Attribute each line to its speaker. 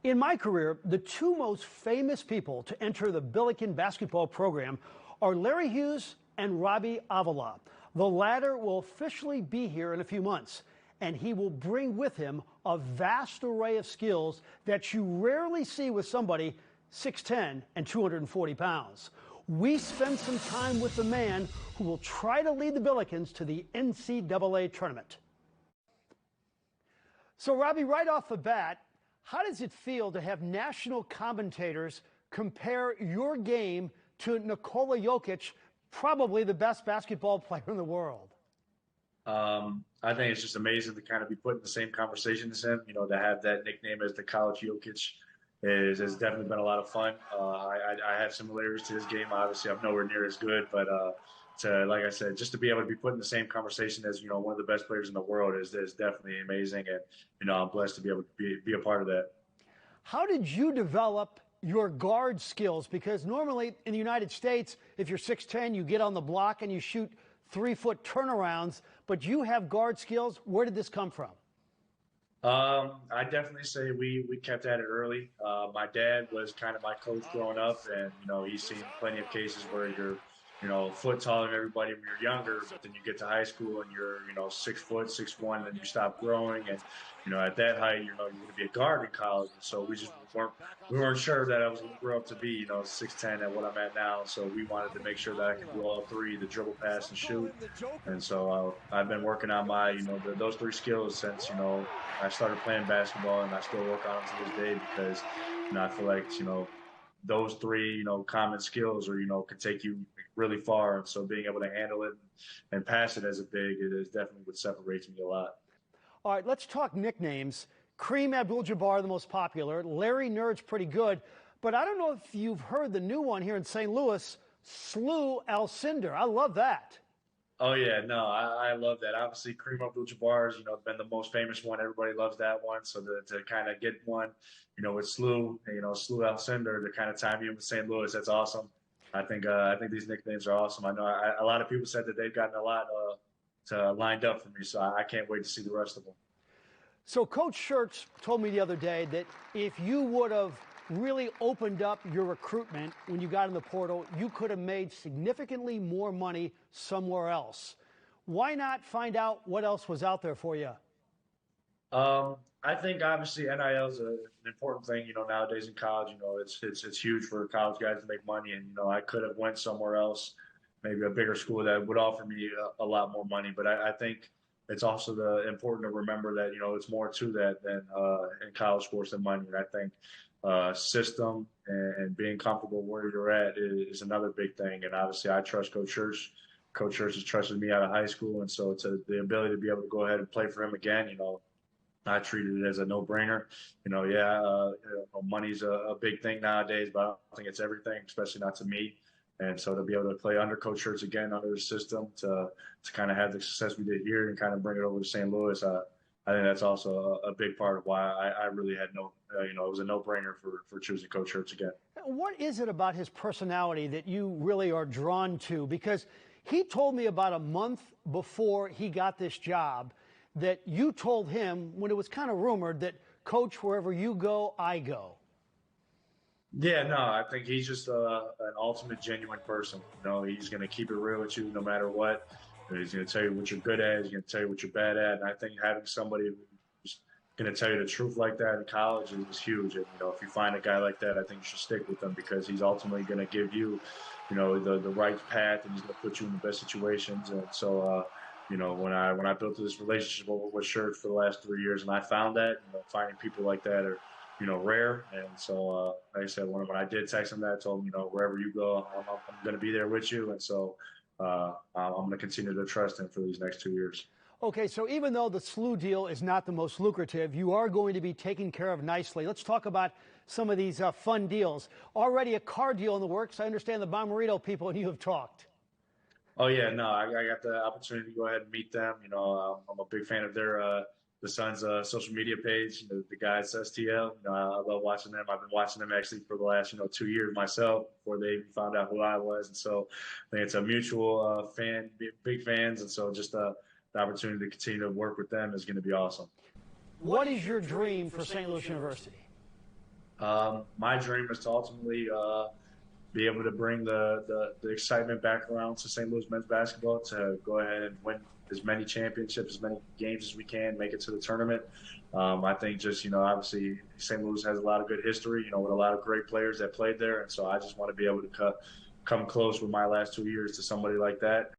Speaker 1: In my career, the two most famous people to enter the Billiken basketball program are Larry Hughes and Robbie Avila. The latter will officially be here in a few months, and he will bring with him a vast array of skills that you rarely see with somebody 6'10" and 240 pounds. We spend some time with the man who will try to lead the Billikens to the NCAA tournament. So, Robbie, right off the bat, how does it feel to have national commentators compare your game to Nikola Jokic, probably the best basketball player in the world?
Speaker 2: I think it's just amazing to kind of be put in the same conversation as him. You know, to have that nickname as the college Jokic has definitely been a lot of fun. I have similarities to his game. Obviously, I'm nowhere near as good, but like I said, just to be able to be put in the same conversation as, you know, one of the best players in the world is definitely amazing. And, you know, I'm blessed to be able to be a part of that.
Speaker 1: How did you develop your guard skills? Because normally in the United States, if you're 6'10", you get on the block and you shoot 3-foot turnarounds, but you have guard skills. Where did this come from?
Speaker 2: I definitely say we kept at it early. My dad was kind of my coach growing up, and, you know, he's seen plenty of cases where you're, you know, a foot taller than everybody when you're younger, but then you get to high school and you're, you know, 6 foot, 6'1", and you stop growing. And, you know, at that height, you know, you're going to be a guard in college. And so we weren't sure that I was going to grow up to be, you know, 6'10" at what I'm at now. So we wanted to make sure that I could do all three, the dribble, pass, and shoot. And so I've been working on my, you know, those three skills since, you know, I started playing basketball, and I still work on them to this day because, you know, I feel like, you know, those three, you know, common skills or, you know, can take you really far. And so being able to handle it and pass it as a big, it is definitely what separates me a lot.
Speaker 1: All right, let's talk nicknames. Kareem Abdul-Jabbar, the most popular. Larry Nerd's pretty good. But I don't know if you've heard the new one here in St. Louis, Slu-Alcindor. I love that.
Speaker 2: Oh, yeah, no, I love that. Obviously, Kareem Abdul-Jabbar has, you know, been the most famous one. Everybody loves that one. So to kind of get one, you know, with Slu-Alcindor, to kind of time you in with St. Louis, that's awesome. I think these nicknames are awesome. I know a lot of people said that they've gotten a lot lined up for me, so I can't wait to see the rest of them.
Speaker 1: So Coach Schertz told me the other day that if you would have really opened up your recruitment when you got in the portal, you could have made significantly more money somewhere else. Why not find out what else was out there for you?
Speaker 2: I think obviously NIL is an important thing, you know, nowadays in college. You know, it's huge for college guys to make money, and, you know, I could have went somewhere else, maybe a bigger school that would offer me a lot more money. But I think it's also important to remember that, you know, it's more to that than in college sports than money. And I think system and being comfortable where you're at is another big thing. And obviously, I trust Coach Schertz. Coach Schertz has trusted me out of high school, and so the ability to be able to go ahead and play for him again, you know, I treated it as a no-brainer. You know, money's a big thing nowadays, but I don't think it's everything, especially not to me. And so to be able to play under Coach Schertz again, under the system, to kind of have the success we did here and kind of bring it over to St. Louis, I think that's also a big part of why I really had it was a no-brainer for choosing Coach Schertz again.
Speaker 1: What is it about his personality that you really are drawn to? Because he told me about a month before he got this job that you told him, when it was kind of rumored, that, Coach, wherever you go, I go.
Speaker 2: Yeah, no, I think he's just an ultimate genuine person. You know, he's going to keep it real with you no matter what. He's going to tell you what you're good at. He's going to tell you what you're bad at. And I think having somebody who's going to tell you the truth like that in college is huge. And, you know, if you find a guy like that, I think you should stick with him because he's ultimately going to give you, you know, the right path, and he's going to put you in the best situations. And so, you know, when I built this relationship with Schertz for the last 3 years, and I found that, you know, finding people like that are, you know, rare. And so, like I said, when I did text him that, I told him, you know, wherever you go, I'm going to be there with you. And so I'm going to continue to trust him for these next 2 years.
Speaker 1: Okay, so even though the SLU deal is not the most lucrative, you are going to be taken care of nicely. Let's talk about some of these fun deals. Already a car deal in the works. I understand the Bommarito people and you have talked.
Speaker 2: Oh, yeah, no, I got the opportunity to go ahead and meet them. You know, I'm a big fan of the Suns' social media page, the guys, STL. You know, I love watching them. I've been watching them actually for the last, 2 years myself before they even found out who I was. And so I think it's a mutual big fans. And so just the opportunity to continue to work with them is going to be awesome.
Speaker 1: What is your dream for St. Louis University?
Speaker 2: My dream is to ultimately be able to bring the excitement back around to St. Louis men's basketball, to go ahead and win as many championships, as many games as we can, make it to the tournament. I think just, obviously St. Louis has a lot of good history, with a lot of great players that played there. And so I just want to be able to come close with my last 2 years to somebody like that.